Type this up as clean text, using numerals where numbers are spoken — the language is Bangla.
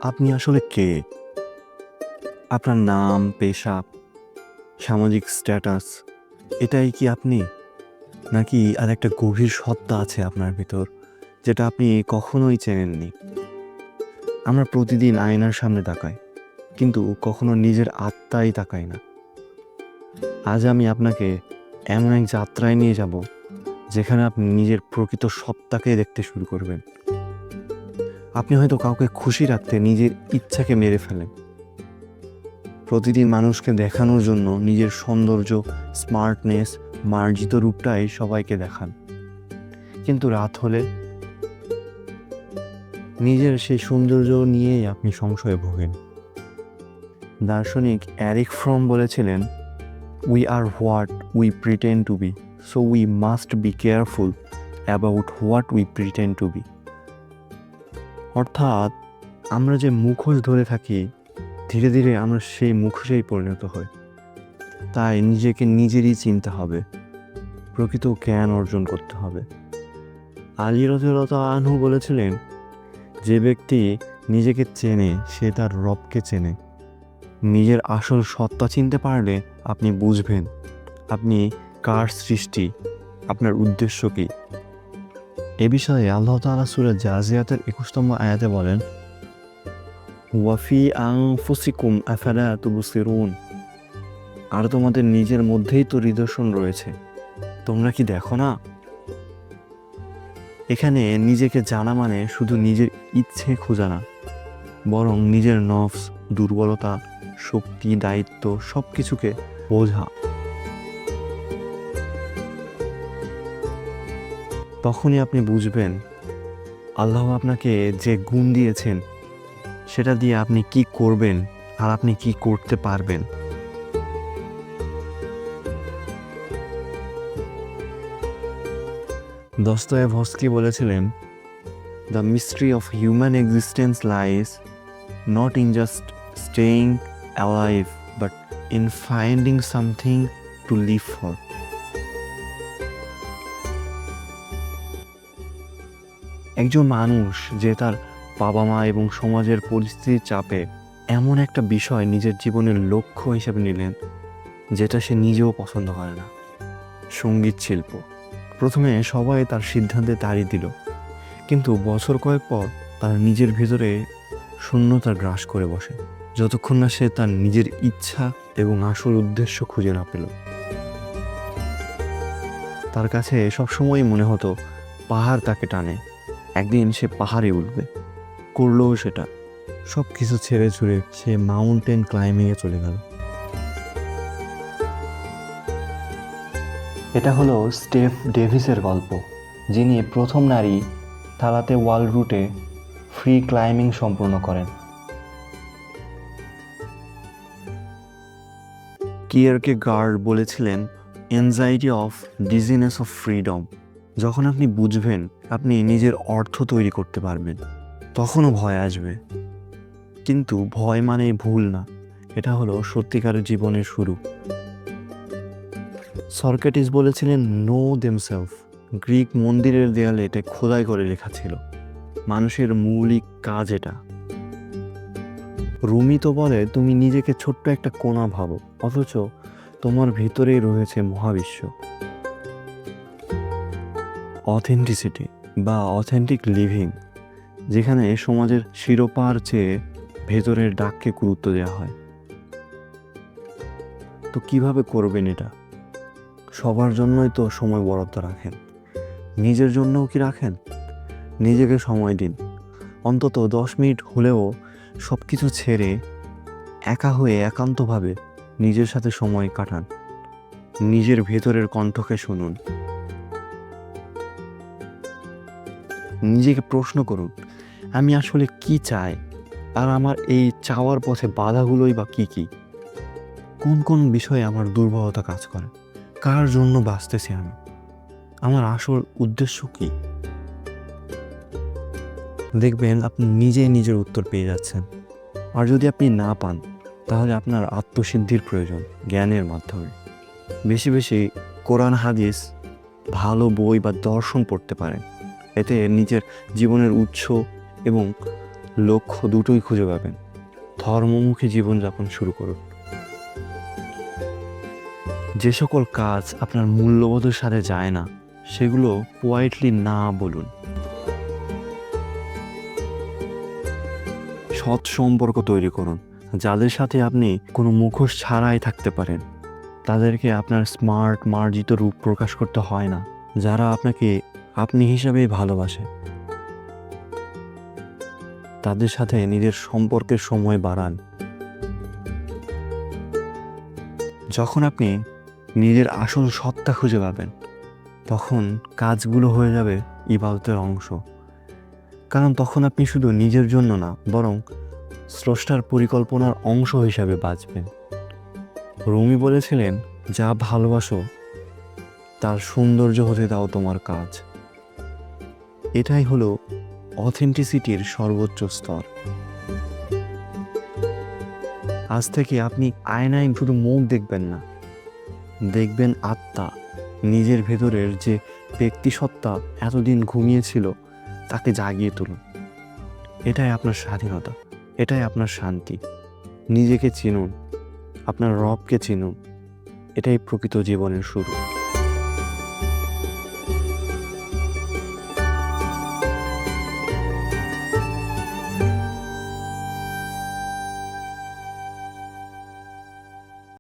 আপনি আসলে কে? আপনার নাম, পেশা, সামাজিক স্ট্যাটাস এটাই কি আপনি? নাকি আরেকটা গভীর সত্তা আছে আপনার ভিতর, যেটা আপনি কখনোই চেনেননি? আমরা প্রতিদিন আয়নার সামনে তাকাই, কিন্তু কখনো নিজের আত্মায় তাকাই না। আজ আমি আপনাকে এমন এক যাত্রায় নিয়ে যাব, যেখানে আপনি নিজের প্রকৃত সত্তাকে দেখতে শুরু করবেন। আপনি হয়তো কাউকে খুশি রাখতে নিজের ইচ্ছাকে মেরে ফেলেন। প্রতিদিন মানুষকে দেখানোর জন্য নিজের সৌন্দর্য, স্মার্টনেস, মার্জিত রূপটাই সবাইকে দেখান। কিন্তু রাত হলে নিজের সেই সৌন্দর্য নিয়েই আপনি সংশয়ে ভোগেন। দার্শনিক এরিক ফ্রম বলেছিলেন, we are what we pretend to be, so we must be careful about what we pretend to be. অর্থাৎ আমরা যে মুখোশ ধরে থাকি, ধীরে ধীরে আমরা সেই মুখোশেই পরিণত হই। তাই নিজেকে নিজেরই চিনতে হবে, প্রকৃত জ্ঞান অর্জন করতে হবে। আলী রাদিয়াল্লাহু আনহু বলেছিলেন, যে ব্যক্তি নিজেকে চেনে সে তার রবকে চেনে। নিজের আসল সত্তা চিনতে পারলে আপনি বুঝবেন আপনি কার সৃষ্টি, আপনার উদ্দেশ্য কী। এ বিষয়ে আল্লাহ তাআলা সূরা জাজিয়াতের 21তম আয়াতে বলেন, ওয়াফি আনফুসিকুম আফালা তুবসিরুন। আর তোমাদের নিজের মধ্যেই তো নিদর্শন রয়েছে, তোমরা কি দেখো না? এখানে নিজেকে জানা মানে শুধু নিজের ইচ্ছে খোঁজা না, বরং নিজের নফস, দুর্বলতা, শক্তি, দায়িত্ব সব কিছুকে বোঝা। তখনই আপনি বুঝবেন আল্লাহ আপনাকে যে গুণ দিয়েছেন সেটা দিয়ে আপনি কি করবেন আর আপনি কি করতে পারবেন। দস্তয়েভস্কি বলেছিলেন, the mystery of human existence lies not in just staying alive but in finding something to live for. একজন মানুষ যে তার বাবা মা এবং সমাজের পরিস্থিতির চাপে এমন একটা বিষয় নিজের জীবনের লক্ষ্য হিসেবে নিলেন যেটা সে নিজেও পছন্দ করে না, সঙ্গীত শিল্প। প্রথমে সবাই তার সিদ্ধান্তে তাড়ি দিল, কিন্তু বছর কয়েক পর তার নিজের ভিতরে শূন্যতা গ্রাস করে বসে, যতক্ষণ না সে তার নিজের ইচ্ছা এবং আসল উদ্দেশ্য খুঁজে না পেল। তার কাছে সবসময়ই মনে হতো পাহাড় তাকে টানে, একদিন সে পাহাড়ে উঠবে। করলেও সেটা। সব কিছু ছেড়ে ছুড়ে সে মাউন্টেন ক্লাইম্বিংয়ে চলে গেল। এটা হলো স্টেফ ডেভিসের গল্প, যিনি প্রথম নারী থালাতে ওয়াল রুটে ফ্রি ক্লাইম্বিং সম্পূর্ণ করেন। কিয়ারকেগার্ড বলেছিলেন, anxiety of dizziness of freedom. যখন আপনি বুঝবেন আপনি নিজের অর্থ তৈরি করতে পারবেন, তখনও ভয় আসবে, কিন্তু ভয় মানে ভুল না, এটা হলো সত্যিকারের জীবনের শুরু। সক্রেটিস বলেছিলেন, নো দেমসেলফ। গ্রিক মন্দিরের দেয়ালে এটা খোদাই করে লেখা ছিল। মানুষের মৌলিক কাজ এটা। রুমি তো বলে, তুমি নিজেকে ছোট্ট একটা কোণা ভাবো, অথচ তোমার ভিতরেই রয়েছে মহাবিশ্ব। অথেন্টিসিটি বা অথেন্টিক লিভিং, যেখানে সমাজের শিরোপার চেয়ে ভেতরের ডাককে গুরুত্ব দেওয়া হয়। তো কিভাবে করবেন এটা? সবার জন্যই তো সময় বরাদ্দ রাখেন, নিজের জন্যও কি রাখেন? নিজেকে সময় দিন, অন্তত 10 মিনিট হলেও সব কিছু ছেড়ে একা হয়ে একান্তভাবে নিজের সাথে সময় কাটান। নিজের ভেতরের কণ্ঠকে শুনুন। নিজেকে প্রশ্ন করুন, আমি আসলে কি চাই, আর আমার এই চাওয়ার পথে বাধাগুলোই বা কী কী? কোন কোন বিষয়ে আমার দুর্বলতা কাজ করে? কার জন্য বাঁচতেছি আমি? আমার আসল উদ্দেশ্য কী? দেখবেন আপনি নিজেই নিজের উত্তর পেয়ে যাচ্ছেন। আর যদি আপনি না পান, তাহলে আপনার আত্মসিদ্ধির প্রয়োজন, জ্ঞানের মাধ্যমে। বেশি বেশি কোরআন, হাদিস, ভালো বই বা দর্শন পড়তে পারেন। এতে নিজের জীবনের উৎস এবং লক্ষ্য দুটোই খুঁজে পাবেন। ধর্মমুখী জীবনযাপন শুরু করুন। যে সকল কাজ আপনার মূল্যবোধের সাথে যায় না সেগুলো পোয়াইটলি না বলুন। সৎ সম্পর্ক তৈরি করুন, যাদের সাথে আপনি কোনো মুখোশ ছাড়াই থাকতে পারেন। তাদেরকে আপনার স্মার্ট মার্জিত রূপ প্রকাশ করতে হয় না, যারা আপনাকে আপনি হিসাবেই ভালোবাসে। তাদের সাথে নিজের সম্পর্কের সময় বাড়ান। যখন আপনি নিজের আসল সত্তা খুঁজে পাবেন, তখন কাজগুলো হয়ে যাবে ইবাদতের অংশ। কারণ তখন আপনি শুধু নিজের জন্য না, বরং স্রষ্টার পরিকল্পনার অংশ হিসাবে বাঁচবেন। রুমি বলেছিলেন, যা ভালোবাসো তার সৌন্দর্য হতে দাও তোমার কাজ। এটাই হলো অথেন্টিসিটির সর্বোচ্চ স্তর। আজ থেকে আপনি আয়নায় শুধু মুখ দেখবেন না, দেখবেন আত্মা। নিজের ভেতরের যে ব্যক্তিসত্তা এতদিন ঘুমিয়েছিল তাকে জাগিয়ে তুলুন। এটাই আপনার স্বাধীনতা, এটাই আপনার শান্তি। নিজেকে চিনুন, আপনার রবকে চিনুন। এটাই প্রকৃত জীবনের শুরু।